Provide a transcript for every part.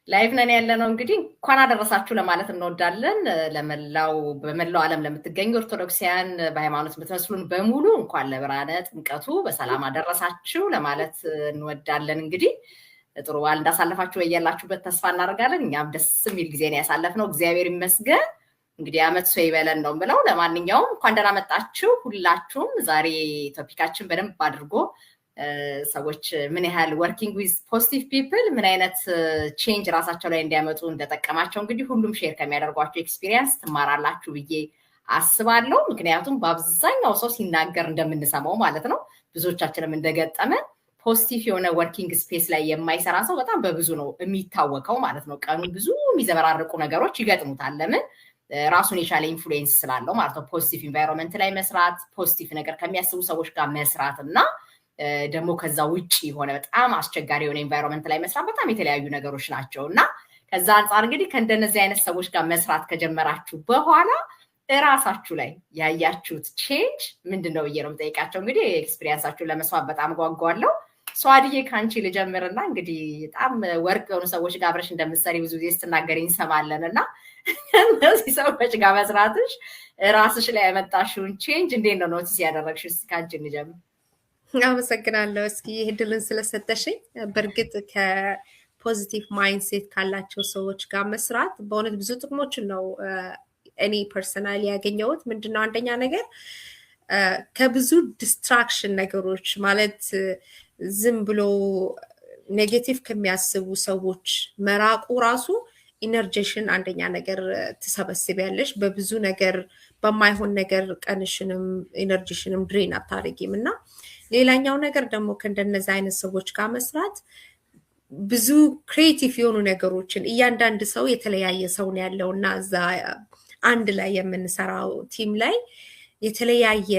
ላይቭ ነን ያለነው እንግዲህ እንኳን አደረሳችሁ ለማለት እንወዳለን። በመላው ዓለም ለምትገኙ ኦርቶዶክሳውያን በሃይማኖት የምትመስሉን በሙሉ እንኳን ለብርሃነ ጥምቀቱ በሰላም አደረሳችሁ ለማለት እንወዳለን። እንግዲህ ጥሩ በዓል እንዳሳለፋችሁ በያላችሁበት ተስፋ እናደርጋለን። እኛም ደስ የሚል ጊዜ ነው ያሳለፍነው፣ እግዚአብሔር ይመስገን። እንግዲህ አመት ሰው ይበለን ነው ብለው። ለማንኛውም እንኳን ደህና መጣችሁ ሁላችሁም። ዛሬ ቶፒካችን በደንብ አድርጎ ሰዎች ምን ያህል ወርኪንግ ዊዝ ፖዚቲቭ ፒፕል ምን አይነት ቼንጅ ራሳቸው ላይ እንዲያመጡ እንደጠቀማቸው እንግዲህ ሁሉም ሼር ከሚያደርጓቸው ኤክስፒሪየንስ ትማራላችሁ ብዬ አስባለሁ። ምክንያቱም በአብዛኛው ሰው ሲናገር እንደምንሰማው ማለት ነው ብዙዎቻችንም እንደገጠመ ፖዚቲቭ የሆነ ወርኪንግ ስፔስ ላይ የማይሰራ ሰው በጣም በብዙ ነው የሚታወቀው ማለት ነው። ቀኑን ብዙ የሚዘበራርቁ ነገሮች ይገጥሙታል። ለምን? ራሱን የቻለ ኢንፍሉዌንስ ስላለው ማለት ነው። ፖዚቲቭ ኢንቫይሮንመንት ላይ መስራት፣ ፖዚቲቭ ነገር ከሚያስቡ ሰዎች ጋር መስራት እና ደግሞ ከዛ ውጪ የሆነ በጣም አስቸጋሪ የሆነ ኢንቫይሮንመንት ላይ መስራት በጣም የተለያዩ ነገሮች ናቸው እና ከዛ አንጻር እንግዲህ ከእንደነዚህ አይነት ሰዎች ጋር መስራት ከጀመራችሁ በኋላ እራሳችሁ ላይ ያያችሁት ቼንጅ ምንድነው ብዬ ነው የምጠይቃቸው። እንግዲህ ኤክስፒሪየንሳችሁን ለመስማት በጣም ጓጓለሁ። ሷድዬ ከአንቺ ልጀምርና እንግዲህ በጣም ወርቅ የሆኑ ሰዎች ጋር አብረሽ እንደምትሰሪ ብዙ ጊዜ ስትናገሪ እንሰማለን እና እነዚህ ሰዎች ጋር መስራትሽ ራስሽ ላይ ያመጣሽውን ቼንጅ እንዴት ነው ኖቲስ ያደረግሽው? እስኪ ከአንቺ እንጀምር። አመሰግናለሁ እስኪ እድልን ስለሰጠሽኝ። በእርግጥ ከፖዚቲቭ ማይንድሴት ካላቸው ሰዎች ጋር መስራት በእውነት ብዙ ጥቅሞችን ነው እኔ ፐርሰናሊ ያገኘሁት። ምንድነው አንደኛ ነገር ከብዙ ዲስትራክሽን ነገሮች ማለት ዝም ብሎ ኔጌቲቭ ከሚያስቡ ሰዎች መራቁ ራሱ ኢነርጂሽን አንደኛ ነገር ትሰበስቢያለሽ። በብዙ ነገር በማይሆን ነገር ቀንሽንም ኢነርጂሽንም ድሬን አታረጊም እና ሌላኛው ነገር ደግሞ ከእንደነዚህ አይነት ሰዎች ጋር መስራት ብዙ ክሬቲቭ የሆኑ ነገሮችን እያንዳንድ ሰው የተለያየ ሰው ነው ያለው እና እዛ አንድ ላይ የምንሰራው ቲም ላይ የተለያየ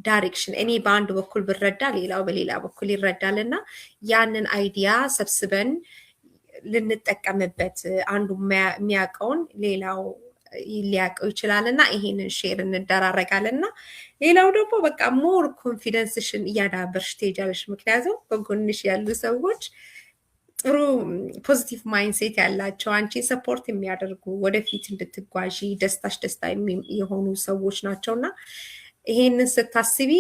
ዳይሬክሽን እኔ በአንድ በኩል ብረዳ ሌላው በሌላ በኩል ይረዳል እና ያንን አይዲያ ሰብስበን ልንጠቀምበት አንዱ የሚያውቀውን ሌላው ሊያውቀው ይችላል እና ይሄንን ሼር እንደራረጋለን እና ሌላው ደግሞ በቃ ሞር ኮንፊደንስሽን እያዳበርሽ ትሄጃለሽ። ምክንያቱም በጎንሽ ያሉ ሰዎች ጥሩ ፖዚቲቭ ማይንድሴት ያላቸው አንቺ ሰፖርት የሚያደርጉ ወደፊት እንድትጓዢ ደስታሽ ደስታ የሆኑ ሰዎች ናቸውና ይሄንን ስታስቢ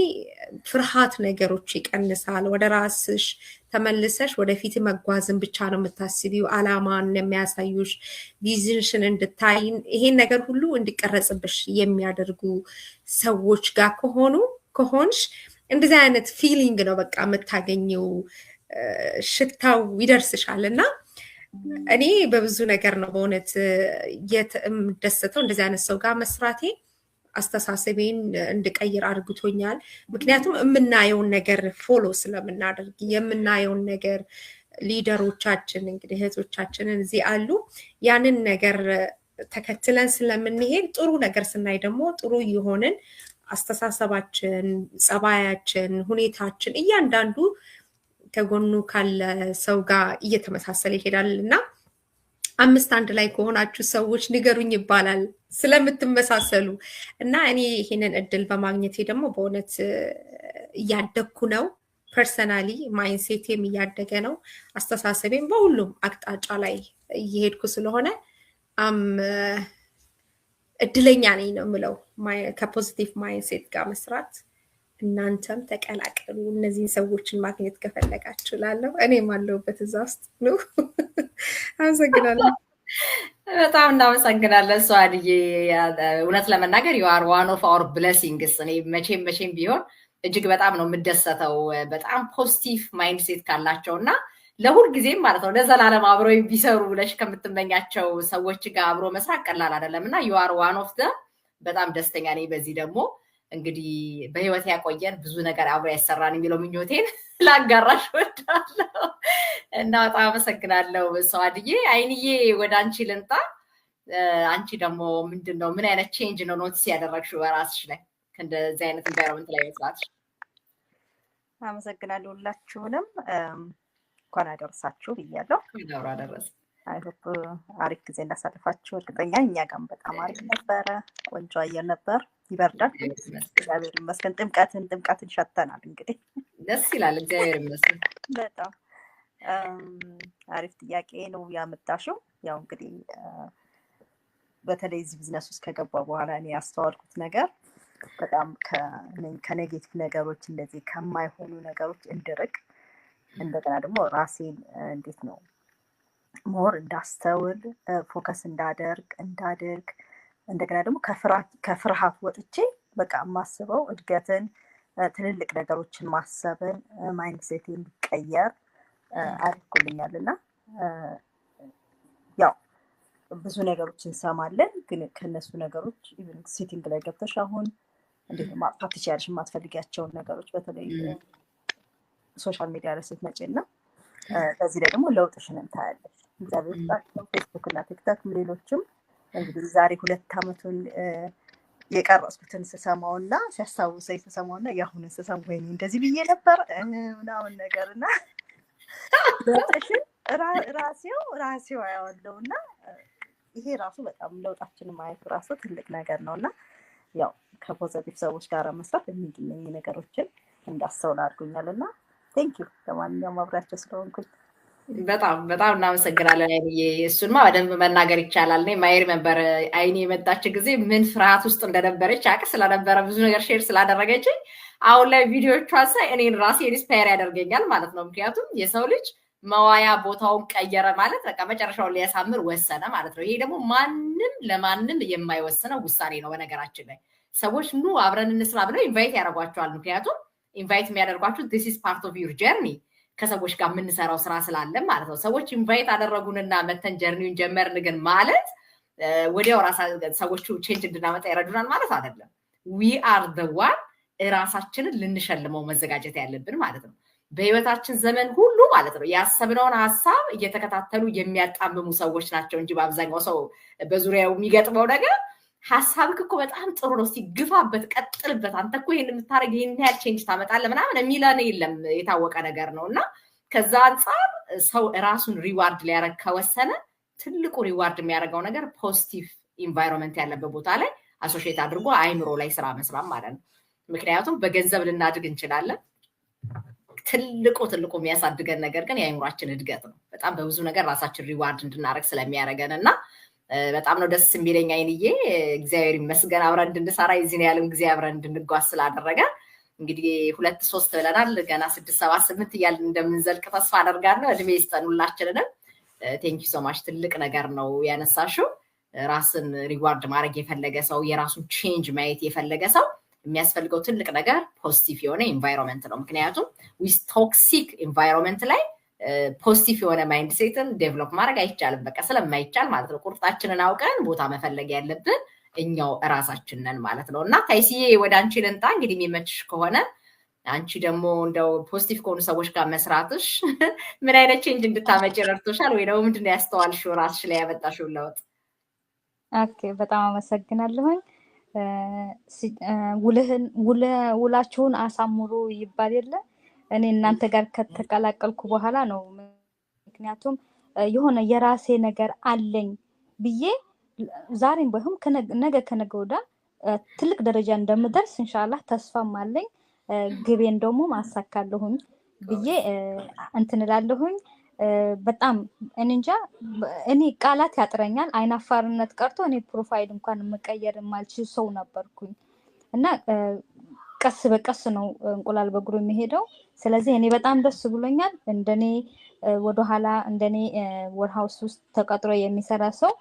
ፍርሃት ነገሮች ይቀንሳል። ወደ ራስሽ ተመልሰሽ ወደፊት መጓዝን ብቻ ነው የምታስቢው። አላማን የሚያሳዩሽ ቪዥንሽን እንድታይ ይሄን ነገር ሁሉ እንዲቀረጽብሽ የሚያደርጉ ሰዎች ጋር ከሆንሽ እንደዚህ አይነት ፊሊንግ ነው በቃ የምታገኘው። ሽታው ይደርስሻል እና እኔ በብዙ ነገር ነው በእውነት የምደሰተው እንደዚህ አይነት ሰው ጋር መስራቴ። አስተሳሰቤን እንድቀይር አድርግቶኛል። ምክንያቱም የምናየውን ነገር ፎሎ ስለምናደርግ የምናየውን ነገር ሊደሮቻችን እንግዲህ እህቶቻችንን እዚህ አሉ ያንን ነገር ተከትለን ስለምንሄድ ጥሩ ነገር ስናይ ደግሞ ጥሩ የሆንን አስተሳሰባችን፣ ጸባያችን፣ ሁኔታችን እያንዳንዱ ከጎኑ ካለ ሰው ጋር እየተመሳሰለ ይሄዳል እና 5 አንድ ላይ ከሆናችሁ ሰዎች ንገሩኝ ይባላል ስለምትመሳሰሉ እና እኔ ይሄንን እድል በማግኘቴ ደግሞ በእውነት እያደግኩ ነው። ፐርሰናሊ ማይንድሴቴም እያደገ ነው። አስተሳሰቤም በሁሉም አቅጣጫ ላይ እየሄድኩ ስለሆነ እድለኛ ነኝ ነው የምለው ከፖዚቲቭ ማይንድሴት ጋር መስራት። እናንተም ተቀላቀሉ እነዚህን ሰዎችን ማግኘት ከፈለጋችሁ እላለሁ። እኔም አለሁበት እዛ ውስጥ ነው። አመሰግናለሁ። በጣም እናመሰግናለን ሷድዬ። እውነት ለመናገር you are one of our blessings። እኔ መቼም ቢሆን እጅግ በጣም ነው የምደሰተው በጣም ፖዚቲቭ ማይንድሴት ካላቸው እና ለሁል ጊዜም ማለት ነው ለዘላለም አብሮ ቢሰሩ ብለሽ ከምትመኛቸው ሰዎች ጋር አብሮ መስራት ቀላል አይደለም እና you are one of them። በጣም ደስተኛ ነኝ በዚህ ደግሞ እንግዲህ በህይወት ያቆየን ብዙ ነገር አብሮ ያሰራን የሚለው ምኞቴን ላጋራሽ ወዳለሁ እና በጣም አመሰግናለሁ ሷድዬ። አይንዬ ወደ አንቺ ልንጣ። አንቺ ደግሞ ምንድነው ምን አይነት ቼንጅ ነው ኖቲስ ያደረግሽው በራስሽ ላይ ከእንደዚህ አይነት ኢንቫይሮንመንት ላይ መስራት? አመሰግናለሁ ሁላችሁንም። እንኳን አደረሳችሁ ብያለሁ። እንኳን አደረሰ። አይ ሆፕ አሪፍ ጊዜ እንዳሳልፋችሁ እርግጠኛ ነኝ። እኛ ጋርም በጣም አሪፍ ነበረ። ቆንጆ አየር ነበር። ይበርዳል። እግዚአብሔር ይመስገን። ጥምቀትን ሸተናል። እንግዲህ ደስ ይላል። እግዚአብሔር ይመስገን። በጣም አሪፍ ጥያቄ ነው ያመጣሽው። ያው እንግዲህ በተለይ እዚህ ቢዝነስ ውስጥ ከገባ በኋላ እኔ ያስተዋልኩት ነገር በጣም ከኔጌቲቭ ነገሮች እንደዚህ ከማይሆኑ ነገሮች እንድርቅ እንደገና ደግሞ ራሴን እንዴት ነው ሞር እንዳስተውል ፎከስ እንዳድርግ እንደገና ደግሞ ከፍርሃት ወጥቼ በቃ ማስበው እድገትን ትልልቅ ነገሮችን ማሰብን ማይንድሴት እንዲቀየር አድርጎልኛል። እና ያው ብዙ ነገሮች እንሰማለን፣ ግን ከነሱ ነገሮች ኢቭን ሴቲንግ ላይ ገብተሽ አሁን እንዴት ማጥፋት ትችያለሽ የማትፈልጊያቸውን ነገሮች በተለይ ሶሻል ሚዲያ ላይ ስትመጪና በዚህ ላይ ደግሞ ለውጥሽን እንታያለሽ። እግዚአብሔር ይመስገን ፌስቡክ እና ቲክቶክ ሌሎችም እንግዲህ ዛሬ 2 ዓመቱን የቀረጽኩትን ስሰማውና ሲያስታውሰኝ ስሰማውና የአሁንን ስሰማ ወይኔ እንደዚህ ብዬ ነበር ምናምን ነገርና ለውጥሽን ራሴው አያዋለሁና ይሄ ራሱ በጣም ለውጣችንን ማየት ራሱ ትልቅ ነገር ነውና ያው ከፖዚቲቭ ሰዎች ጋር መስራት የሚገኝ ነገሮችን እንዳስተውል አድርጎኛልና ቴንክ ዩ ለማንኛውም አብራችሁ ስለሆንኩኝ በጣም እናመሰግናለን። አይኔ እሱንማ በደንብ መናገር ይቻላል። እኔ ማየር ነበር አይኔ የመጣች ጊዜ ምን ፍርሃት ውስጥ እንደነበረች አቅ ስለነበረ ብዙ ነገር ሼር ስላደረገችኝ አሁን ላይ ቪዲዮቿን ሳይ እኔን ራሴ ኢንስፓየር ያደርገኛል ማለት ነው። ምክንያቱም የሰው ልጅ መዋያ ቦታውን ቀየረ ማለት በቃ መጨረሻውን ሊያሳምር ወሰነ ማለት ነው። ይሄ ደግሞ ማንም ለማንም የማይወስነው ውሳኔ ነው። በነገራችን ላይ ሰዎች ኑ አብረን እንስራ ብለው ኢንቫይት ያደርጓቸዋል። ምክንያቱም ኢንቫይት የሚያደርጓችሁ this is part of your journey ከሰዎች ጋር የምንሰራው ስራ ስላለ ማለት ነው። ሰዎች ኢንቫይት አደረጉንና መተን ጀርኒውን ጀመርን ግን ማለት ወዲያው ሰዎቹ ቼንጅ እንድናመጣ ይረዱናል ማለት አይደለም። we are the one ራሳችንን ልንሸልመው መዘጋጀት ያለብን ማለት ነው። በህይወታችን ዘመን ሁሉ ማለት ነው ያሰብነውን ሐሳብ እየተከታተሉ የሚያጣምሙ ሰዎች ናቸው እንጂ በአብዛኛው ሰው በዙሪያው የሚገጥመው ነገር ሐሳብክ እኮ በጣም ጥሩ ነው ሲግፋበት ቀጥልበት አንተ እኮ ይሄን የምታረግ ይሄን ያህል ቼንጅ ታመጣለህ ምናምን የሚለን የለም የታወቀ ነገር ነውና ከዛ አንፃር ሰው ራሱን ሪዋርድ ሊያረግ ከወሰነ ትልቁ ሪዋርድ የሚያደርገው ነገር ፖዚቲቭ ኢንቫይሮንመንት ያለበት ቦታ ላይ አሶሺየት አድርጎ አይምሮ ላይ ስራ መስራት ማለት ነው። ምክንያቱም በገንዘብ ልናድግ እንችላለን። ትልቁ የሚያሳድገን ነገር ግን የአይምሮአችን እድገት ነው። በጣም በብዙ ነገር ራሳችን ሪዋርድ እንድናረግ ስለሚያደርገንና በጣም ነው ደስ የሚለኝ አይንዬ እግዚአብሔር ይመስገን አብረን እንድንሰራ የዚህን ያለም ጊዜ አብረን እንድንጓዝ ስላደረገ እንግዲህ 2-3 ብለናል ገና 6-7-8 እያልን እንደምንዘልቅ ተስፋ አደርጋለሁ። እድሜ ይስጠን ሁላችንንም። ቴንክ ዩ ሶ ማች ትልቅ ነገር ነው ያነሳሽው። ራስን ሪዋርድ ማድረግ የፈለገ ሰው የራሱን ቼንጅ ማየት የፈለገ ሰው የሚያስፈልገው ትልቅ ነገር ፖዚቲቭ የሆነ ኢንቫይሮንመንት ነው። ምክንያቱም ዊዝ ቶክሲክ ኢንቫይሮንመንት ላይ ፖዚቲቭ የሆነ ማይንድ ሴትን ዴቨሎፕ ማድረግ አይቻልም። በቃ ስለማይቻል ማለት ነው ቁርጣችንን አውቀን ቦታ መፈለግ ያለብን እኛው ራሳችን ነን ማለት ነው። እና ታይሲዬ ወደ አንቺ ልንጣ እንግዲህ የሚመችሽ ከሆነ አንቺ ደግሞ እንደው ፖዚቲቭ ከሆኑ ሰዎች ጋር መስራትሽ ምን አይነት ቼንጅ እንድታመጪ ረድቶሻል ወይ ደግሞ ምንድነው ያስተዋልሽው ራስሽ ላይ ያመጣሽው ለውጥ? ኦኬ በጣም አመሰግናለሁኝ። ውላችሁን አሳምሩ ይባል የለ እኔ እናንተ ጋር ከተቀላቀልኩ በኋላ ነው። ምክንያቱም የሆነ የራሴ ነገር አለኝ ብዬ ዛሬም ባይሆን ነገ ከነገ ወዲያ ትልቅ ደረጃ እንደምደርስ ኢንሻአላህ ተስፋም አለኝ። ግቤን ደግሞ ማሳካለሁኝ ብዬ እንትን እላለሁኝ። በጣም እንጃ እኔ ቃላት ያጥረኛል። አይናፋርነት ቀርቶ እኔ ፕሮፋይል እንኳን መቀየር ማልችል ሰው ነበርኩኝ እና ቀስ በቀስ ነው እንቁላል በእግሩ የሚሄደው። ስለዚህ እኔ በጣም ደስ ብሎኛል። እንደኔ ወደኋላ እንደኔ ወርሃውስ ውስጥ ተቀጥሮ የሚሰራ ሰው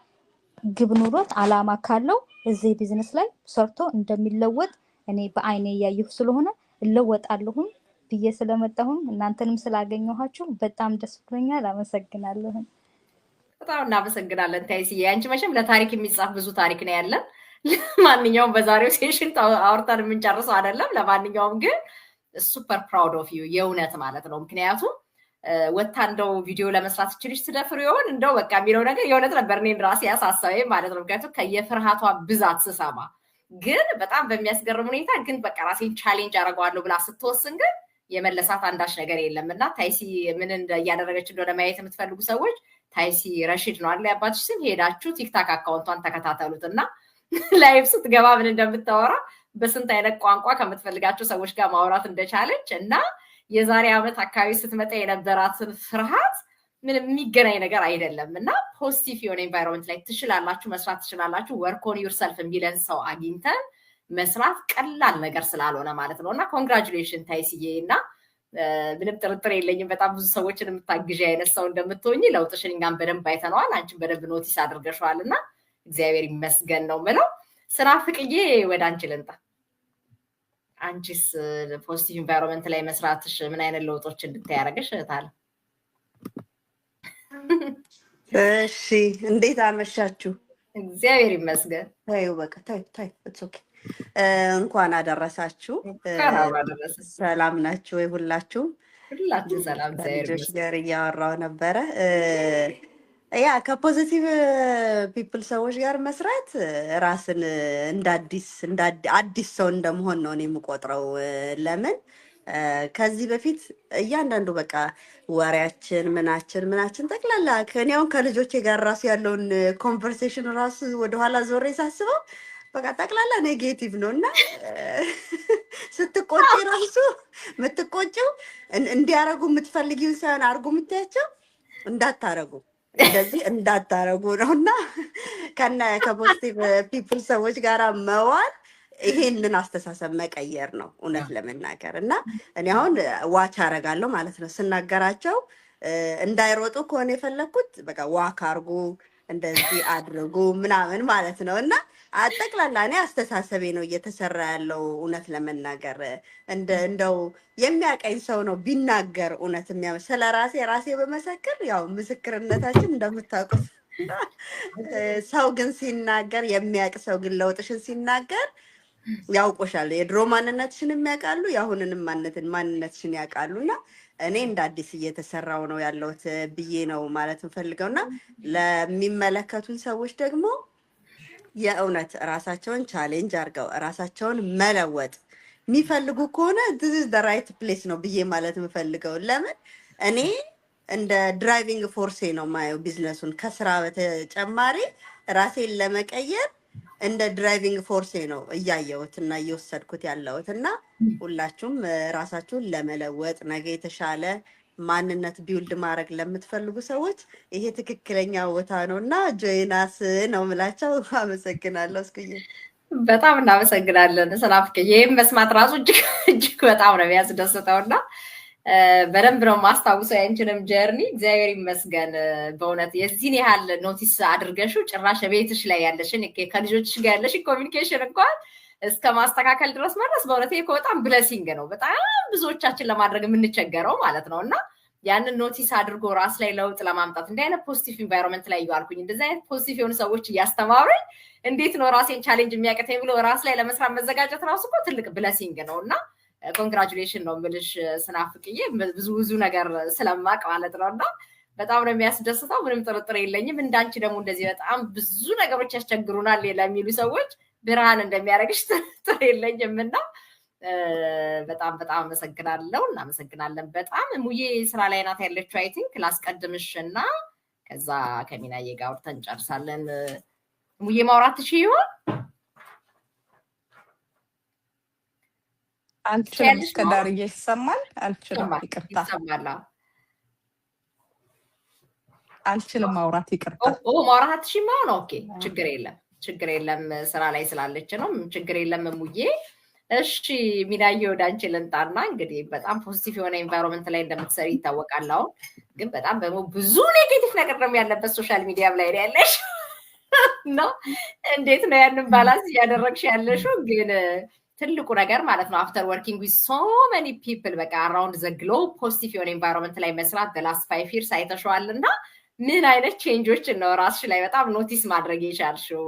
ግብ ኑሮት አላማ ካለው እዚህ ቢዝነስ ላይ ሰርቶ እንደሚለወጥ እኔ በአይኔ ያየሁ ስለሆነ እለወጣለሁ ብዬ ስለመጣሁም እናንተንም ስላገኘኋችሁ በጣም ደስ ብሎኛል። አመሰግናለሁ። በጣም እናመሰግናለን ታይሲዬ። አንቺ መቼም ለታሪክ የሚጻፍ ብዙ ታሪክ ነው ያለን። ለማንኛውም በዛሬው ሴሽን አውርተን የምንጨርሰው አይደለም። ለማንኛውም ግን ሱፐር ፕራውድ ኦፍ ዩ የእውነት ማለት ነው። ምክንያቱም ወታ እንደው ቪዲዮ ለመስራት ትችልሽ ትደፍሩ ይሆን እንደው በቃ የሚለው ነገር የእውነት ነበር እኔን ራሴ ያሳሰበኝ ማለት ነው። ምክንያቱም ከየፍርሃቷ ብዛት ስሰማ ግን በጣም በሚያስገርም ሁኔታ ግን በቃ ራሴን ቻሌንጅ አደርገዋለሁ ብላ ስትወስን ግን የመለሳት አንዳች ነገር የለም። እና ታይሲ ምን እያደረገች እንደሆነ ማየት የምትፈልጉ ሰዎች ታይሲ ረሺድ ነው አይደል ያባትሽ ስም፣ ሄዳችሁ ቲክታክ አካውንቷን ተከታተሉትና ላይቭ ስትገባ ምን እንደምታወራ በስንት አይነት ቋንቋ ከምትፈልጋቸው ሰዎች ጋር ማውራት እንደቻለች እና የዛሬ ዓመት አካባቢ ስትመጣ የነበራትን ፍርሃት ምንም የሚገናኝ ነገር አይደለም እና ፖዚቲቭ የሆነ ኤንቫይሮንመንት ላይ ትችላላችሁ፣ መስራት ትችላላችሁ። ወርክ ኦን ዩርሰልፍ የሚለን ሰው አግኝተን መስራት ቀላል ነገር ስላልሆነ ማለት ነው እና ኮንግራጁሌሽን ታይስዬ እና ምንም ጥርጥር የለኝም በጣም ብዙ ሰዎችን የምታግዢ አይነት ሰው እንደምትሆኚ ለውጥሽን እኛም በደንብ አይተነዋል፣ አንቺን በደንብ ኖቲስ አድርገሽዋል እና እግዚአብሔር ይመስገን ነው ምለው። ስራ ፍቅዬ ወደ አንቺ ልምጣ። አንቺስ ፖዚቲቭ ኢንቫይሮንመንት ላይ መስራትሽ ምን አይነት ለውጦች እንድታይ ያደረገሽ ታለ? እሺ እንዴት አመሻችሁ? እግዚአብሔር ይመስገን። ታዩ በቃ ታዩ ኢትስ ኦኬ። እንኳን አደረሳችሁ። ሰላም ናችሁ ወይ ሁላችሁ? ሁላችሁ ሰላም። ልጆች ጋር እያወራሁ ነበረ። ያ ከፖዚቲቭ ፒፕል ሰዎች ጋር መስራት ራስን አዲስ ሰው እንደመሆን ነው እኔ የምቆጥረው። ለምን ከዚህ በፊት እያንዳንዱ በቃ ወሬያችን ምናችን ጠቅላላ ከኔ አሁን ከልጆቼ ጋር ራሱ ያለውን ኮንቨርሴሽን ራሱ ወደኋላ ዞሬ ሳስበው በቃ ጠቅላላ ኔጌቲቭ ነው እና ስትቆጪ ራሱ የምትቆጪው እንዲያረጉ የምትፈልጊውን ሳይሆን አርጉ የምታያቸው እንዳታረጉ እንደዚህ እንዳታረጉ ነው እና ከፖዚቲቭ ፒፕል ሰዎች ጋር መዋል ይሄንን አስተሳሰብ መቀየር ነው እውነት ለመናገር እና እኔ አሁን ዋች አረጋለሁ ማለት ነው ስናገራቸው እንዳይሮጡ ከሆነ የፈለኩት በቃ ዋክ አርጉ እንደዚህ አድርጉ ምናምን ማለት ነው እና አጠቅላላ እኔ አስተሳሰቤ ነው እየተሰራ ያለው እውነት ለመናገር እንደው የሚያቀኝ ሰው ነው ቢናገር እውነት ስለ ራሴ በመሰከር ያው ምስክርነታችን እንደምታውቁት ሰው ግን ሲናገር የሚያቅ ሰው ግን ለውጥሽን ሲናገር ያውቆሻል። የድሮ ማንነትሽን የሚያውቃሉ፣ የአሁንንም ማንነትሽን ያውቃሉና እኔ እንደ አዲስ እየተሰራው ነው ያለውት ብዬ ነው ማለት እንፈልገውና ለሚመለከቱን ሰዎች ደግሞ የእውነት ራሳቸውን ቻሌንጅ አድርገው ራሳቸውን መለወጥ የሚፈልጉ ከሆነ this is the right place ነው ብዬ ማለት የምፈልገው። ለምን እኔ እንደ ድራይቪንግ ፎርሴ ነው ማየው ቢዝነሱን ከስራ በተጨማሪ ራሴን ለመቀየር እንደ ድራይቪንግ ፎርሴ ነው እያየሁትና እየወሰድኩት ያለሁትና ሁላችሁም ራሳችሁን ለመለወጥ ነገ የተሻለ ማንነት ቢውልድ ማድረግ ለምትፈልጉ ሰዎች ይሄ ትክክለኛ ቦታ ነውና ጆይናስ ነው የምላቸው። አመሰግናለሁ። እስኩዬ በጣም እናመሰግናለን ሰላምክ። ይሄን መስማት ራሱ እጅግ በጣም ነው የሚያስደስተውና በደንብ ነው ማስታውሰው ያንቺንም ጀርኒ። እግዚአብሔር ይመስገን በእውነት የዚህን ያህል ኖቲስ አድርገሽው ጭራሽ ቤትሽ ላይ ያለሽን ከልጆችሽ ጋር ያለሽን ኮሚኒኬሽን እንኳን እስከ ማስተካከል ድረስ መድረስ በእውነት ይሄ በጣም ብለሲንግ ነው። በጣም ብዙዎቻችን ለማድረግ የምንቸገረው ማለት ነው እና ያንን ኖቲስ አድርጎ ራስ ላይ ለውጥ ለማምጣት እንዲህ አይነት ፖዚቲቭ ኢንቫይሮንመንት ላይ ያልኩኝ እንደዚህ አይነት ፖዚቲቭ የሆኑ ሰዎች እያስተማሩኝ እንዴት ነው ራሴን ቻሌንጅ የሚያቀተኝ ብሎ ራስ ላይ ለመስራት መዘጋጀት ራሱ እኮ ትልቅ ብለሲንግ ነው እና ኮንግራቹሌሽን ነው የምልሽ ስናፍቅዬ ብዙ ነገር ስለማቅ ማለት ነው እና በጣም ነው የሚያስደስተው። ምንም ጥርጥር የለኝም እንዳንቺ ደግሞ እንደዚህ በጣም ብዙ ነገሮች ያስቸግሩናል ለሚሉ ሰዎች ብርሃን እንደሚያደርግሽ ጥርጥር የለኝም እና በጣም አመሰግናለሁ። እናመሰግናለን በጣም። ሙዬ ስራ ላይ ናት ያለችው አይ ቲንክ ላስቀድምሽና ከዛ ከሚናዬ ጋር አውርተን እንጨርሳለን። ሙዬ ማውራት ትችይ ይሆን? አልችልም። እስከዳር ይሰማል? አልችልም። ይቅርታ ይሰማል። አልችልም ማውራት ይቅርታ። ማውራት አትችይም? ኦኬ ችግር የለም ስራ ላይ ስላለች ነው። ችግር የለም ሙዬ። እሺ ሚናዬ ወደ አንቺ ልምጣና እንግዲህ በጣም ፖዚቲቭ የሆነ ኤንቫይሮንመንት ላይ እንደምትሰሪ ይታወቃል። አሁን ግን በጣም ደግሞ ብዙ ኔጌቲቭ ነገር ደግሞ ያለበት ሶሻል ሚዲያም ላይ ያለሽ እና እንዴት ነው ያንን ባላንስ እያደረግሽ ያለሽው? ግን ትልቁ ነገር ማለት ነው አፍተር ወርኪንግ ዊዝ ሶ መኒ ፒፕል በቃ አራውንድ ዘ ግሎብ ፖዚቲቭ የሆነ ኤንቫይሮንመንት ላይ መስራት በላስት 5 years አይተሽዋል እና ምን አይነት ቼንጆች ነው ራስሽ ላይ በጣም ኖቲስ ማድረግ የቻልሽው?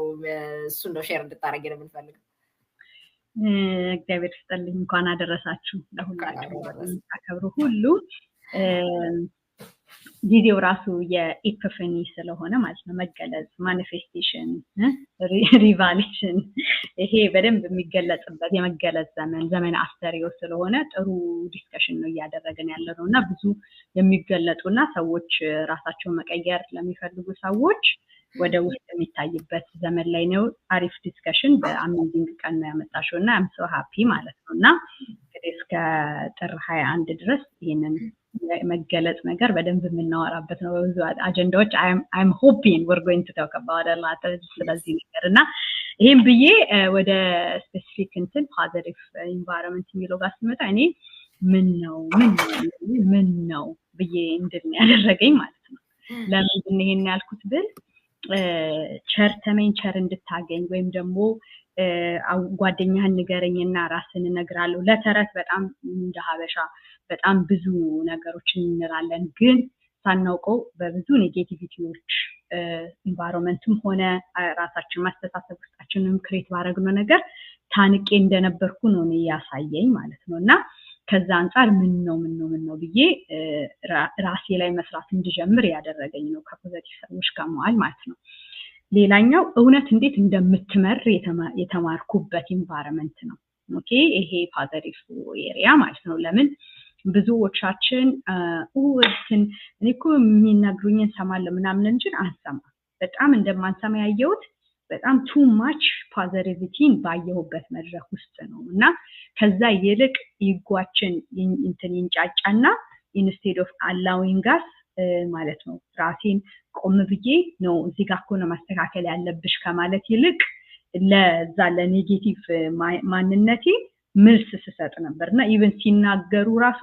እሱን ነው ሼር እንድታረጊ ነው የምንፈልገው። እግዚአብሔር ይስጥልኝ። እንኳን አደረሳችሁ ለሁላችሁ አከብሩ ሁሉ። ጊዜው ራሱ የኢፒፋኒ ስለሆነ ማለት ነው መገለጽ፣ ማኒፌስቴሽን፣ ሪቫሌሽን ይሄ በደንብ የሚገለጽበት የመገለጽ ዘመን አስተሪዮ ስለሆነ ጥሩ ዲስከሽን ነው እያደረግን ያለነው እና ብዙ የሚገለጡና ሰዎች ራሳቸውን መቀየር ለሚፈልጉ ሰዎች ወደ ውስጥ የሚታይበት ዘመን ላይ ነው። አሪፍ ዲስከሽን በአሜዚንግ ቀን ነው ያመጣሽው እና አም ሶ ሃፒ ማለት ነው። እና እንግዲህ እስከ ጥር 21 ድረስ ይሄንን መገለጽ ነገር በደንብ የምናወራበት ነው። በብዙ አጀንዳዎች I'm hoping we're going to talk about a lot ስለዚህ ነገር እና ይሄን ብዬ ወደ ስፔሲፊክ እንትን ፖዚቲቭ ኢንቫይሮንመንት የሚለው ጋር ስመጣ እኔ ምን ነው ብዬ እንድን ያደረገኝ ማለት ነው። ለምን ይሄን ያልኩት ብል ቸር ተመኝ ቸር እንድታገኝ ወይም ደግሞ ጓደኛህን ንገረኝና ራስን እነግራለሁ። ለተረት በጣም እንደ ሀበሻ በጣም ብዙ ነገሮችን እንላለን፣ ግን ሳናውቀው በብዙ ኔጌቲቪቲዎች ኢንቫይሮንመንትም ሆነ ራሳችን ማስተሳሰብ ውስጣችንን ክሬት ባረግነው ነገር ታንቄ እንደነበርኩ ነው ያሳየኝ ማለት ነው። እና ከዛ አንፃር ምን ነው ብዬ ራሴ ላይ መስራት እንድጀምር ያደረገኝ ነው ከፖዚቲቭ ሰዎች ጋር መዋል ማለት ነው። ሌላኛው እውነት እንዴት እንደምትመር የተማርኩበት ኢንቫይሮንመንት ነው። ኦኬ ይሄ ፖዚቲቭ ኤሪያ ማለት ነው። ለምን ብዙዎቻችን እኔ እኮ የሚነግሩኝን ሰማለሁ ምናምን እንጂ አንሰማ። በጣም እንደማንሰማ ያየሁት በጣም ቱ ማች ፖዚቲቪቲን ባየሁበት መድረክ ውስጥ ነው። እና ከዛ ይልቅ ይጓችን እንትን ይንጫጫና ኢንስቴድ ኦፍ አላዊንግ ጋስ ማለት ነው ራሴን ቆም ብዬ ነው እዚህ ጋር እኮ ነው ማስተካከል ያለብሽ ከማለት ይልቅ ለዛ ለኔጌቲቭ ማንነቴ መልስ ስሰጥ ነበርና ኢቭን ሲናገሩ ራሱ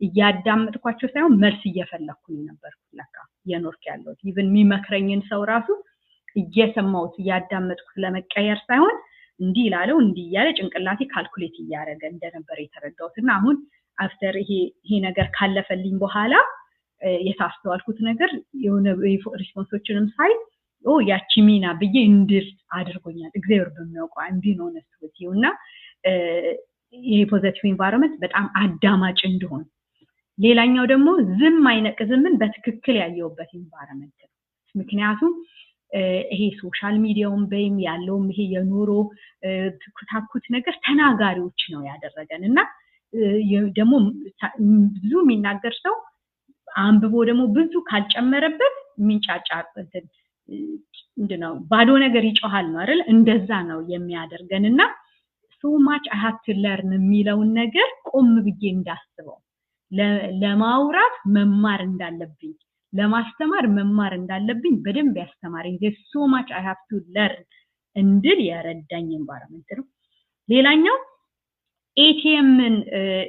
እያዳመጥኳቸው ሳይሆን መልስ እየፈለኩኝ ነበር ለካ የኖርክ ያለው ኢቭን የሚመክረኝን ሰው ራሱ እየሰማሁት እያዳመጥኩት ለመቀየር ሳይሆን እንዲህ ይላለው እንዲህ ያለ ጭንቅላቴ ካልኩሌት እያደረገ እንደነበር የተረዳሁትና አሁን አፍተር ይሄ ነገር ካለፈልኝ በኋላ የታስተዋልኩት ነገር የሆነ ሪስፖንሶችንም ሳይ ያቺ ሚና ብዬ እንድር አድርጎኛል። እግዚአብሔር በሚያውቀው አንዲ ነው ነስውቲውና ይሄ ፖዚቲቭ ኢንቫይሮንመንት በጣም አዳማጭ እንደሆነ ሌላኛው ደግሞ ዝም አይነቅዝምን በትክክል ያየውበት ኢንቫይሮንመንት ነው። ምክንያቱም ይሄ ሶሻል ሚዲያውን በይም ያለውም ይሄ የኑሮ ትኩታኩት ነገር ተናጋሪዎች ነው ያደረገንና ደግሞ ብዙ የሚናገር ሰው አንብቦ ደግሞ ብዙ ካልጨመረበት ሚንጫጫ እንደው ባዶ ነገር ይጮሃል ነው አይደል? እንደዛ ነው የሚያደርገንና so much I have to learn የሚለው ነገር ቆም ብዬ እንዳስበው ለማውራት መማር እንዳለብኝ ለማስተማር መማር እንዳለብኝ በደንብ ያስተማረኝ so much I have to learn እንድል ያረዳኝ ኢንቫይሮንመንት ነው። ሌላኛው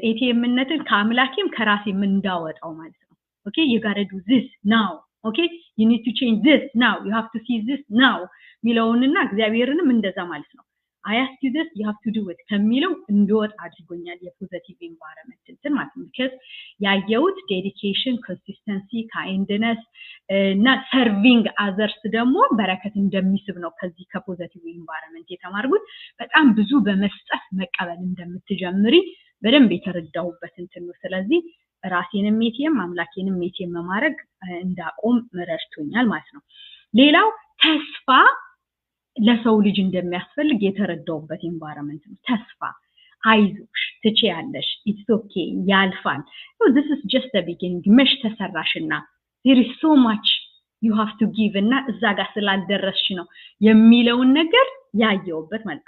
ኤቲኤምነትን ከአምላኬም ከራሴም እንዳወጣው ማለት ነው። okay you got to do this now, okay you need to change this now, you have to see this now ሚለውንና እግዚአብሔርንም እንደዛ ማለት ነው። I ask you this, you have to do it ከሚለው እንደወጣ አድርጎኛል የፖዚቲቭ ኢንቫይሮንመንት እንትን ማለት ነው። because ያየሁት ዴዲኬሽን ኮንሲስተንሲ ካይንድነስ እና ሰርቪንግ አዘርስ ደግሞ በረከት እንደሚስብ ነው። ከዚህ ከፖዚቲቭ ኢንቫይሮንመንት የተማርኩት በጣም ብዙ በመስጠት መቀበል እንደምትጀምሪ በደንብ የተረዳሁበት እንትን ነው። ስለዚህ ራሴንም ኤቲኤም አምላኬንም ኤቲኤም ማድረግ እንዳቆም ረድቶኛል ማለት ነው። ሌላው ተስፋ ለሰው ልጅ እንደሚያስፈልግ የተረዳውበት ኢንቫይሮንመንት ነው። ተስፋ አይዞሽ ትችያለሽ it's okay ያልፋል this is just the beginning መሽ ተሰራሽና there is so much you have to give እና እዛ ጋር ስላልደረስሽ ነው የሚለውን ነገር ያየውበት ማለት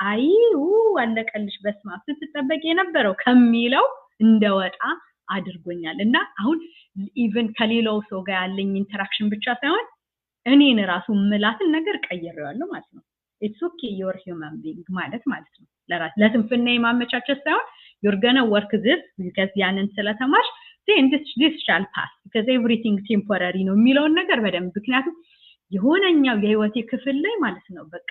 አለቀልሽ በስማ ስትጠበቅ የነበረው ከሚለው እንደወጣ አድርጎኛል። እና አሁን ኢቭን ከሌላው ሰው ጋር ያለኝ ኢንተራክሽን ብቻ ሳይሆን እኔን ራሱ ምላትን ነገር ቀይሬዋለሁ ማለት ነው። it's okay you're human being ማለት ነው። ለራስ ለትንፍና የማመቻቸት ሳይሆን you're gonna work this because ያንን ስለተማርሽ then this shall pass because everything temporary ነው የሚለውን ነገር በደንብ ምክንያቱም የሆነኛው የህይወቴ ክፍል ላይ ማለት ነው በቃ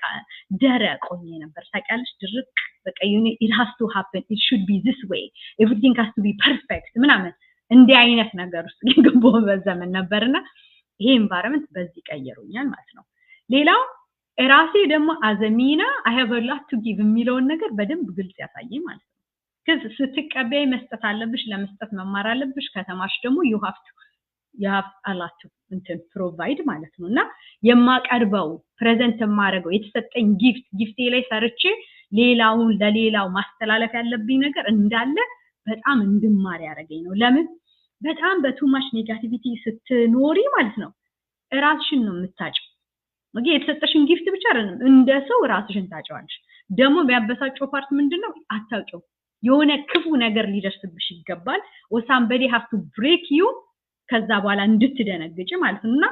ደረቅ ሆኜ ነበር ታውቂያለሽ ድርቅ በቃ it has to happen, it should be this way, everything has to be perfect ምናምን እንዲህ አይነት ነገር ውስጥ ገባሁ በዘመን ነበርና ይሄ ኢንቫይሮንመንት በዚህ ቀየሩኛል ማለት ነው። ሌላው ራሴ ደግሞ አዘሚና I have a lot to give የሚለውን ነገር በደንብ ግልጽ ያሳየኝ ማለት ነው። because ስትቀበይ መስጠት አለብሽ ለመስጠት መማር አለብሽ ከተማሽ ደግሞ you have a lot to provide ማለት ነውና የማቀርበው ፕሬዘንት የማደርገው የተሰጠኝ ጊፍቴ ላይ ሰርቼ ሌላውን ለሌላው ማስተላለፍ ያለብኝ ነገር እንዳለ በጣም እንድማር ያደረገኝ ነው። ለምን በጣም በቱማሽ ኔጋቲቪቲ ስትኖሪ ማለት ነው ራስሽን ነው የምታጭው ኦኬ የተሰጠሽን ጊፍት ብቻ አይደለም እንደ ሰው ራስሽን ታጫዋለሽ ደግሞ የሚያበሳጨው ፓርት ምንድነው አታውቂው የሆነ ክፉ ነገር ሊደርስብሽ ይገባል or somebody have to break you ከዛ በኋላ እንድትደነግጪ ማለት ነውና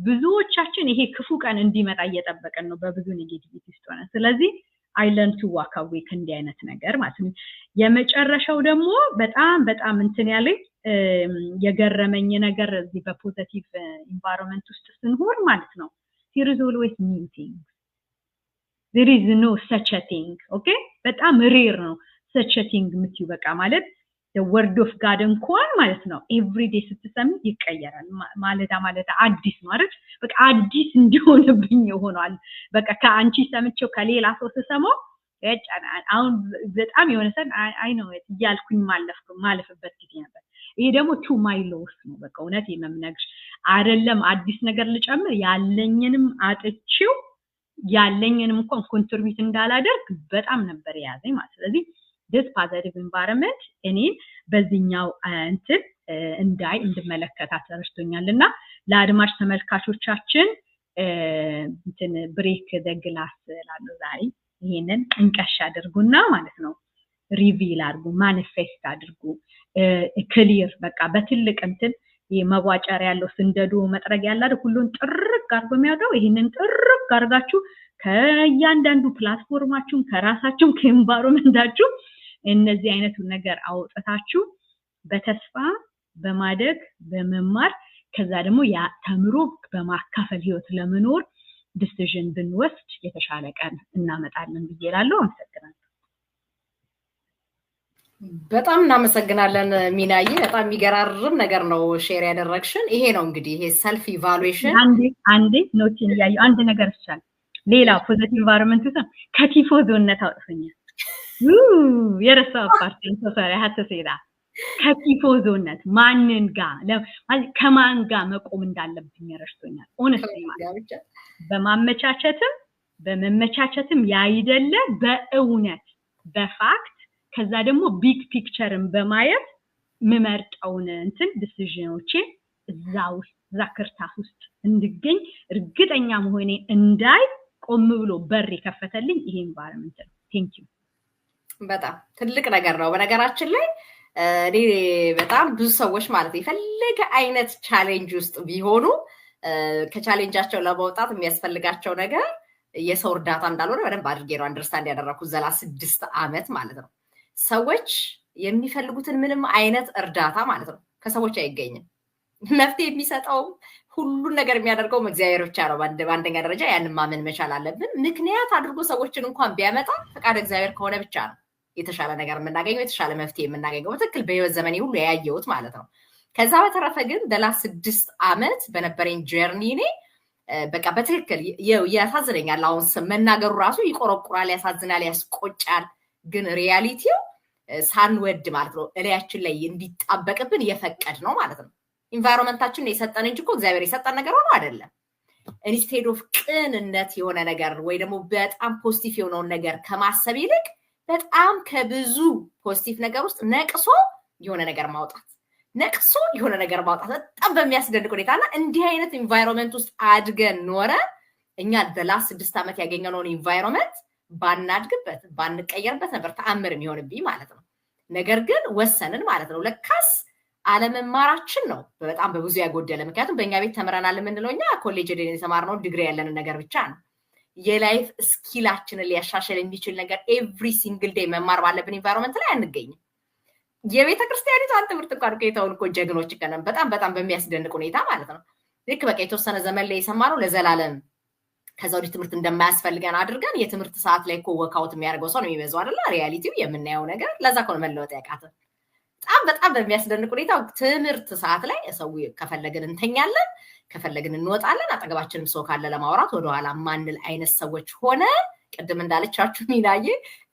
ብዙዎቻችን ይሄ ክፉ ቀን እንዲመጣ እየጠበቀን ነው በብዙ ኔጌቲቪቲ ውስጥ ሆነ ስለዚህ I learned to walk away ከእንዲህ አይነት ነገር ማለት ነው የመጨረሻው ደግሞ በጣም እንትን ያለኝ የገረመኝ ነገር እዚህ በፖዚቲቭ ኢንቫይሮንመንት ውስጥ ስንሆን ማለት ነው there is always new things there is no such a thing okay በጣም rare ነው such a thing ምትዩ በቃ ማለት the word of God እንኳን ማለት ነው every day ስትሰሚ ይቀየራል ማለዳ አዲስ ማለት በቃ አዲስ እንዲሆንብኝ ይሆናል በቃ ከአንቺ ሰምቼው ከሌላ ሰው ስሰማው አሁን በጣም የሆነ ሰን አይ ነው ያልኩኝ ማለፍበት ጊዜ ነበር ይሄ ደግሞ to my loss ነው በቃ እውነት የመምነግሽ አይደለም አዲስ ነገር ልጨምር ያለኝንም አጥቼው ያለኝንም እንኳን ኮንትሪቢዩት እንዳላደርግ በጣም ነበር ያዘኝ ማለት ስለዚህ this positive environment እኔ በዚህኛው እንትን እንድመለከታት ተረድቶኛልና ለአድማጭ ተመልካቾቻችን እንትን ብሬክ ዘ ግላስ ላለው ዛሬ ይሄንን እንቀሽ አድርጉና ማለት ነው ሪቪል አድርጉ ማኒፌስት አድርጉ ክሊር በቃ በትልቅ እንትን የመዋጫር ያለው ስንደዱ መጥረግ ያላደ ሁሉን ጥርቅ አድርጎ የሚያወጣው ይሄንን ጥርቅ አድርጋችሁ ከእያንዳንዱ ፕላትፎርማችሁን ከራሳችሁን ከኤንቫይሮንመንታችሁ እነዚህ አይነቱ ነገር አውጣታችሁ በተስፋ በማደግ በመማር ከዛ ደግሞ ያ ተምሮ በማካፈል ህይወት ለመኖር ዲሲዥን ብንወስድ የተሻለ ቀን እናመጣለን ብዬላለሁ አመሰግናለሁ በጣም እናመሰግናለን ሚናዬ በጣም የሚገራርም ነገር ነው ሼር ያደረግሽን ይሄ ነው እንግዲህ ይሄ ሰልፍ ኢቫሉዌሽን አንዴ ኖቲን ያዩ አንድ ነገር ይቻላል ሌላ ፖዚቲቭ ኢንቫይሮንመንት ውስጥ ከቲፎዞነት አውጥፈኛል የረሳው ፓርቲ ተሰራ ሀተሰይዳ ከቲፎዞነት ማንን ጋር ከማን ጋር መቆም እንዳለብኝ ያረሽቶኛል ኦነስትሊ ማለት በመመቻቸትም ያይደለ በእውነት በፋክት ከዛ ደግሞ ቢግ ፒክቸርን በማየት መመርጣውን እንትን ዲሲዥኖቼ እዛው ዛክርታስ ውስጥ እንድገኝ እርግጠኛ መሆኔ እንዳይ ቆም ብሎ በር ይከፈተልኝ ይሄ ኢንቫይሮንመንት ነው ቴንክ ዩ በጣም ትልቅ ነገር ነው በነገራችን ላይ እኔ በጣም ብዙ ሰዎች ማለት ይፈልግ አይነት ቻሌንጅ ውስጥ ቢሆኑ ከቻሌንጃቸው ለመውጣት የሚያስፈልጋቸው ነገር የሰው እርዳታ እንዳልሆነ በደንብ አድርጌ ነው አንደርስታንድ ያደረኩት ዘላ 6 አመት ማለት ነው ሰዎች የሚፈልጉትን ምንም አይነት እርዳታ ማለት ነው ከሰዎች አይገኝም መፍትሄ የሚሰጠው ሁሉ ነገር የሚያደርገው እግዚአብሔር ብቻ ነው በአንደኛ ደረጃ ያንን ማመን መቻል አለብን ምክንያት አድርጎ ሰዎችን እንኳን ቢያመጣ ፈቃድ እግዚአብሔር ከሆነ ብቻ ነው የተሻለ ነገር የምናገኘው የተሻለ መፍትሄ የምናገኘው በትክክል በህይወት ዘመኔ ሁሉ ያያየሁት ማለት ነው ከዛ በተረፈ ግን ደላ 6 አመት በነበረኝ ጀርኒ እኔ በቃ በትክክል ያሳዝነኛል አሁን መናገሩ ራሱ ይቆረቁራል ያሳዝናል ያስቆጫል ግን ሪያሊቲው ሳንወድ ማለት ነው እላያችን ላይ እንዲጣበቅብን የፈቀድ ነው ማለት ነው ኢንቫይሮንመንታችን የሰጠን እንጂ እኮ እግዚአብሔር የሰጠን ነገር ሆኖ አይደለም ኢንስቴድ ኦፍ ቅንነት የሆነ ነገር ወይ ደግሞ በጣም ፖዚቲቭ የሆነውን ነገር ከማሰብ ይልቅ በጣም ከብዙ ፖዚቲቭ ነገር ውስጥ ነቅሶ የሆነ ነገር ማውጣት በጣም በሚያስደንቅ ሁኔታና እንዲህ አይነት ኢንቫይሮንመንት ውስጥ አድገን ኖረ እኛ ደላ 6 አመት ያገኘነውን ኢንቫይሮንመንት ባናድግበት ባንቀየርበት ነበር ተአምር የሚሆንብኝ ማለት ነው ነገር ግን ወሰንን ማለት ነው ለካስ አለመማራችን ነው በጣም በብዙ ያጎደለ ምክንያቱም በእኛ ቤት ተምረናል የምንለውኛ ኮሌጅ ሄደን የተማርነው ዲግሪ ያለን ነገር ብቻ ነው የላይፍ ስኪላችንን ሊያሻሽል የሚችል ነገር ኤቭሪ ሲንግል ዴይ መማር ባለብን ኢንቫይሮንመንት ላይ አንገኝም የቤተ ክርስቲያኒቱ ትምህርት እንኳን ከየታውን እኮ ጀግኖች ከነን በጣም በሚያስደንቅ ሁኔታ ማለት ነው ልክ በቃ የተወሰነ ዘመን ላይ የሰማነው ለዘላለም ከዛው ትምህርት እንደማያስፈልገን አድርገን የትምህርት ሰዓት ላይ እኮ ወካውት የሚያደርገው ሰው ነው የሚበዛው አይደል ሪያሊቲው የምናየው ነገር ለዛ እኮ ነው መለወጥ ያቃተን በጣም በሚያስደንቅ ሁኔታ ትምህርት ሰዓት ላይ ሰው ከፈለግን እንተኛለን ከፈለግን እንወጣለን አጠገባችንም ሰው ካለ ለማውራት ወደ ኋላ ማንል አይነት ሰዎች ሆነ ቅድም እንዳለቻችሁ ሚናዬ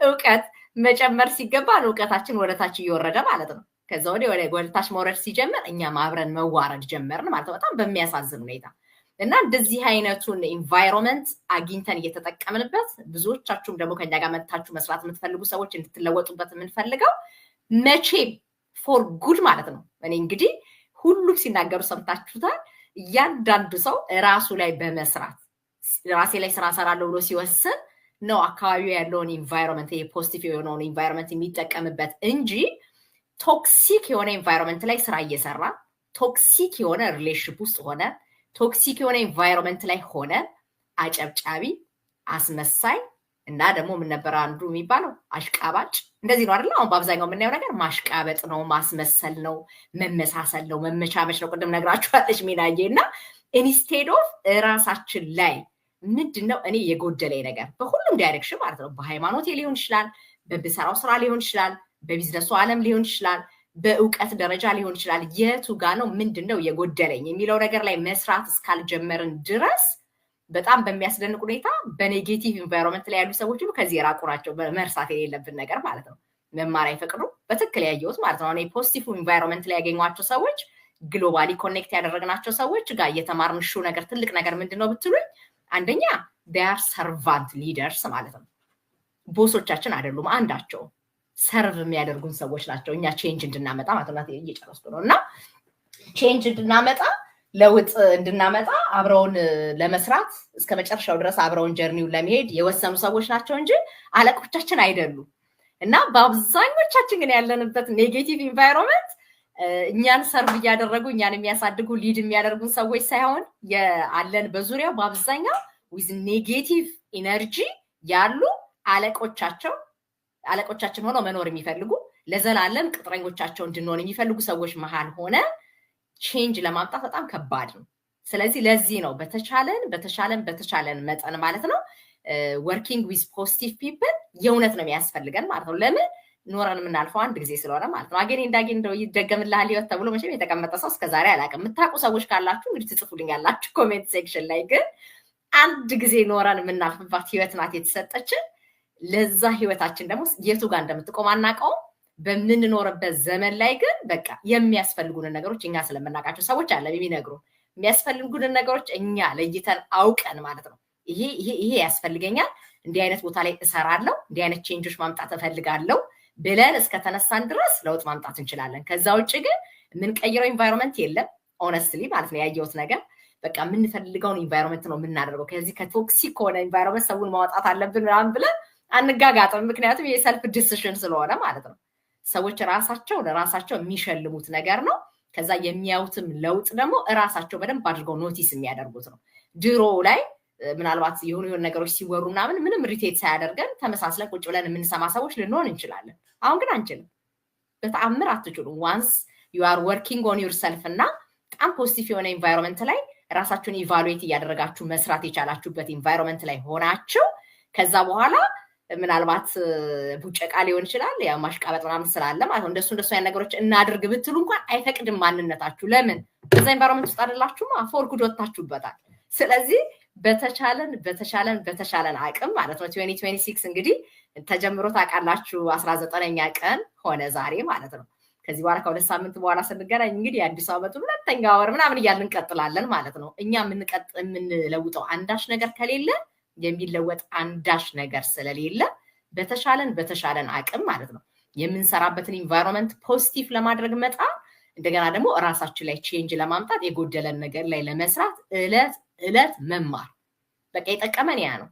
ዕውቀት መጨመር ሲገባን ዕውቀታችን ወደታች እየወረደ ማለት ነው ከዛ ወደታች መውረድ ሲጀምር እኛ ማብረን መዋረድ ጀመርን ማለት ነው በጣም በሚያሳዝን ሁኔታ እና እንደዚህ አይነቱን ኢንቫይሮንመንት አግኝተን እየተጠቀምንበት ብዙዎቻችሁም ደግሞ ከኛ ጋር መጥታችሁ መስራት የምትፈልጉ ሰዎች እንድትለወጡበት የምንፈልገው መቼም ፎር ጉድ ማለት ነው እኔ እንግዲህ ሁሉም ሲናገሩ ሰምታችሁታል እያንዳንዱ ሰው ራሱ ላይ በመስራት ራሴ ላይ ስራ ሰራለሁ ብሎ ሲወስን ነው አካባቢው ያለውን ኢንቫይሮንመንት ፖዚቲቭ የሆነውን ኢንቫይሮንመንት የሚጠቀምበት እንጂ ቶክሲክ የሆነ ኢንቫይሮንመንት ላይ ስራ እየሰራ ቶክሲክ የሆነ ሪሌሽንሺፕ ውስጥ ሆነ ቶክሲክ የሆነ ኢንቫይሮንመንት ላይ ሆነ አጨብጫቢ አስመሳይ እና ደግሞ ምን ነበር አንዱ የሚባለው አሽቃባጭ እንደዚህ ነው አይደል? አሁን በአብዛኛው የምናየው ነገር ማሽቃበጥ ነው፣ ማስመሰል ነው፣ መመሳሰል ነው፣ መመቻመች ነው። ቅድም ነግራችኋለች ሚናዬ እና ኢንስቴድ ኦፍ ራሳችን ላይ ምንድነው እኔ የጎደለኝ ነገር በሁሉም ዳይሬክሽን ማለት ነው። በሃይማኖት ሊሆን ይችላል፣ በብሰራው ስራ ሊሆን ይችላል፣ በቢዝነሱ ዓለም ሊሆን ይችላል፣ በእውቀት ደረጃ ሊሆን ይችላል። የቱ ጋር ነው ምንድነው የጎደለኝ የሚለው ነገር ላይ መስራት እስካልጀመርን ድረስ በጣም በሚያስደንቅ ሁኔታ በኔጌቲቭ ኢንቫይሮንመንት ላይ ያሉ ሰዎች ሁሉ ከዚህ የራቁ ናቸው። መርሳት የሌለብን ነገር ማለት ነው። መማር አይፈቅዱ በትክክል ያየሁት ማለት ነው። እኔ ፖዚቲቭ ኢንቫይሮንመንት ላይ ያገኟቸው ሰዎች ግሎባሊ ኮኔክት ያደረግናቸው ሰዎች ጋር እየተማርን ሹ ነገር ትልቅ ነገር ምንድነው ብትሉኝ አንደኛ they are servant leaders ማለት ነው። ቦሶቻችን አይደሉም፣ አንዳቸው ሰርቭ የሚያደርጉን ሰዎች ናቸው። እኛ ቼንጅ እንድናመጣ ማለት ነው። እየጨረስኩ ነው እና ቼንጅ እንድናመጣ ለውጥ እንድናመጣ አብረውን ለመስራት እስከ መጨረሻው ድረስ አብረውን ጀርኒውን ለመሄድ የወሰኑ ሰዎች ናቸው እንጂ አለቆቻችን አይደሉም። እና በአብዛኞቻችን ግን ያለንበት ኔጌቲቭ ኢንቫይሮንመንት እኛን ሰርቭ እያደረጉ እኛን የሚያሳድጉ ሊድ የሚያደርጉን ሰዎች ሳይሆን ያለን በዙሪያው በአብዛኛው ዊዝ ኔጌቲቭ ኢነርጂ ያሉ አለቆቻችን ሆነው መኖር የሚፈልጉ ለዘላለም ቅጥረኞቻቸው እንድንሆን የሚፈልጉ ሰዎች መሃል ሆነ ቼንጅ ለማምጣት በጣም ከባድ ነው። ስለዚህ ለዚህ ነው በተቻለን መጠን ማለት ነው ወርኪንግ ዊዝ ፖዚቲቭ ፒፕል የእውነት ነው የሚያስፈልገን ማለት ነው። ለምን ኖረን የምናልፈው አንድ ጊዜ ስለሆነ ማለት ነው። አገኔ እንደው ይደገምልሃል ህይወት ተብሎ መቼም የተቀመጠ ሰው እስከዛሬ አላውቅም። የምታውቁ ሰዎች ካላችሁ እንግዲህ ትጽፉልኛላችሁ ኮሜንት ሴክሽን ላይ። ግን አንድ ጊዜ ኖረን የምናልፍባት ህይወት ናት የተሰጠችን። ለዛ ህይወታችን ደግሞ የቱ ጋር እንደምትቆም አናውቀውም። በምንኖርበት ዘመን ላይ ግን በቃ የሚያስፈልጉን ነገሮች እኛ ስለምናውቃቸው ሰዎች አለ የሚነግሩ የሚያስፈልጉን ነገሮች እኛ ለይተን አውቀን ማለት ነው ይሄ ያስፈልገኛል፣ እንዲህ አይነት ቦታ ላይ እሰራለሁ፣ እንዲህ አይነት ቼንጆች ማምጣት እፈልጋለሁ ብለን እስከተነሳን ድረስ ለውጥ ማምጣት እንችላለን። ከዛ ውጭ ግን የምንቀይረው ኢንቫይሮንመንት የለም። ኦነስትሊ ማለት ነው ያየሁት ነገር በቃ የምንፈልገውን ኢንቫይሮንመንት ነው የምናደርገው። ከዚህ ከቶክሲክ ከሆነ ኢንቫይሮንመንት ሰውን ማውጣት አለብን ምናምን ብለን አንጋጋጥም። ምክንያቱም የሰልፍ ዲሲሽን ስለሆነ ማለት ነው። ሰዎች ለራሳቸው የሚሸልሙት ነገር ነው። ከዛ የሚያዩትም ለውጥ ደግሞ እራሳቸው በደንብ አድርገው ኖቲስ የሚያደርጉት ነው። ድሮ ላይ ምናልባት የሆኑ ነገሮች ሲወሩ ምንም ሪቴት ሳያደርገን ተመሳስለን ቁጭ ብለን የምንሰማ ሰዎች ልንሆን እንችላለን። አሁን ግን አንችልም፣ በተአምር አትችሉም። ዋንስ ዩ አር ወርኪንግ ኦን ዩርሰልፍ እና በጣም ፖዚቲቭ የሆነ ኢንቫይሮንመንት ላይ ራሳችሁን ኢቫሉዌት እያደረጋችሁ መስራት የቻላችሁበት ኢንቫይሮንመንት ላይ ሆናችሁ ከዛ በኋላ ምናልባት ቡጨቃ ሊሆን ይችላል ያ ማሽቃበጥ ምናምን ስላለ ማለት ነው እንደሱ አይነት ነገሮች እናድርግ ብትሉ እንኳን አይፈቅድም ማንነታችሁ። ለምን በዛ ኢንቫይሮንመንት ውስጥ አይደላችሁማ፣ ፎር ጉድ ወጣችሁበታል። ስለዚህ በተቻለን አቅም ማለት ነው 2026 እንግዲህ ተጀምሮ ታውቃላችሁ 19ኛ ቀን ሆነ ዛሬ ማለት ነው። ከዚህ በኋላ ከሁለት ሳምንት በኋላ ስንገናኝ እንግዲህ አዲስ ዓመቱ ሁለተኛ ወር ምናምን እያልን እንቀጥላለን ማለት ነው። እኛ የምንለውጠው አንዳች ነገር ከሌለ የሚለወጥ አንዳች ነገር ስለሌለ በተሻለን አቅም ማለት ነው የምንሰራበትን ኢንቫይሮንመንት ፖዚቲቭ ለማድረግ መጣ። እንደገና ደግሞ ራሳችን ላይ ቼንጅ ለማምጣት የጎደለን ነገር ላይ ለመስራት እለት መማር በቃ የጠቀመን ያ ነው።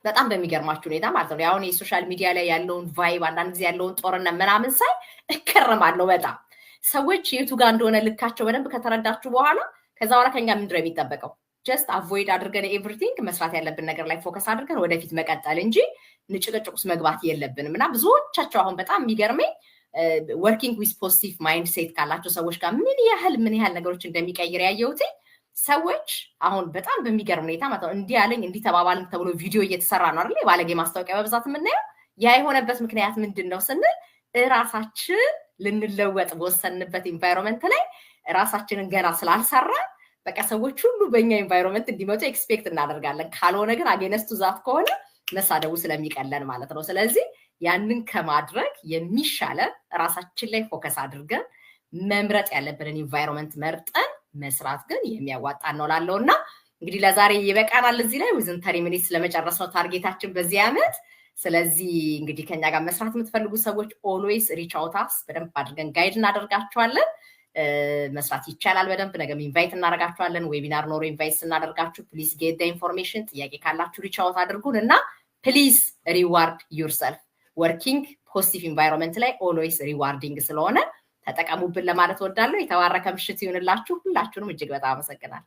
በጣም በሚገርማችሁ ሁኔታ ማለት ነው አሁን የሶሻል ሚዲያ ላይ ያለውን ቫይብ አንዳንድ ጊዜ ያለውን ጦርነት ምናምን ሳይ እከረማለሁ በጣም። ሰዎች የቱ ጋር እንደሆነ ልካቸው በደንብ ከተረዳችሁ በኋላ ከዛ በኋላ ከኛ ምንድነው የሚጠበቀው? ጀስት አቮይድ አድርገን ኤቭሪቲንግ መስራት ያለብን ነገር ላይ ፎከስ አድርገን ወደፊት መቀጠል እንጂ ንጭቅጭቅ ውስጥ መግባት የለብንም። እና ብዙዎቻቸው አሁን በጣም የሚገርመኝ ወርኪንግ ዊዝ ፖዚቲቭ ማይንድ ሴት ካላቸው ሰዎች ጋር ምን ያህል ነገሮች እንደሚቀይር ያየሁት ሰዎች አሁን በጣም በሚገርም ሁኔታ ማለት ነው እንዲህ ያለኝ እንዲህ ተባባልን ተብሎ ቪዲዮ እየተሰራ ነው አይደል? ባለጌ ማስታወቂያ በብዛት የምናየው ያ የሆነበት ምክንያት ምንድነው ስንል ራሳችን ልንለወጥ በወሰንበት ኢንቫይሮንመንት ላይ ራሳችንን ገና ስላልሰራ በቃ ሰዎች ሁሉ በእኛ ኢንቫይሮንመንት እንዲመጡ ኤክስፔክት እናደርጋለን። ካልሆነ ግን አጌነስቱ ዛት ከሆነ መሳደቡ ስለሚቀለን ማለት ነው። ስለዚህ ያንን ከማድረግ የሚሻለ ራሳችን ላይ ፎከስ አድርገን መምረጥ ያለብንን ኢንቫይሮንመንት መርጠን መስራት ግን የሚያዋጣን ነው ላለውና እንግዲህ ለዛሬ ይበቃናል። እዚህ ላይ ዊዝን 30 ሚኒትስ ለመጨረስ ነው ታርጌታችን በዚህ ዓመት። ስለዚህ እንግዲህ ከኛ ጋር መስራት የምትፈልጉ ሰዎች ኦልዌይስ ሪች አውት አስ በደንብ አድርገን ጋይድ እናደርጋችኋለን። መስራት ይቻላል በደንብ ነገም ኢንቫይት እናደርጋችኋለን ዌቢናር ኖሮ ኢንቫይት እናደርጋችሁ ፕሊዝ ጌት ዘ ኢንፎርሜሽን ጥያቄ ካላችሁ ሪች አውት አድርጉን እና ፕሊዝ ሪዋርድ ዩርሰልፍ ወርኪንግ ፖዚቲቭ ኢንቫይሮንመንት ላይ ኦልዌይስ ሪዋርዲንግ ስለሆነ ተጠቀሙብን ለማለት ወዳለሁ የተባረከ ምሽት ይሁንላችሁ ሁላችሁንም እጅግ በጣም አመሰግናለሁ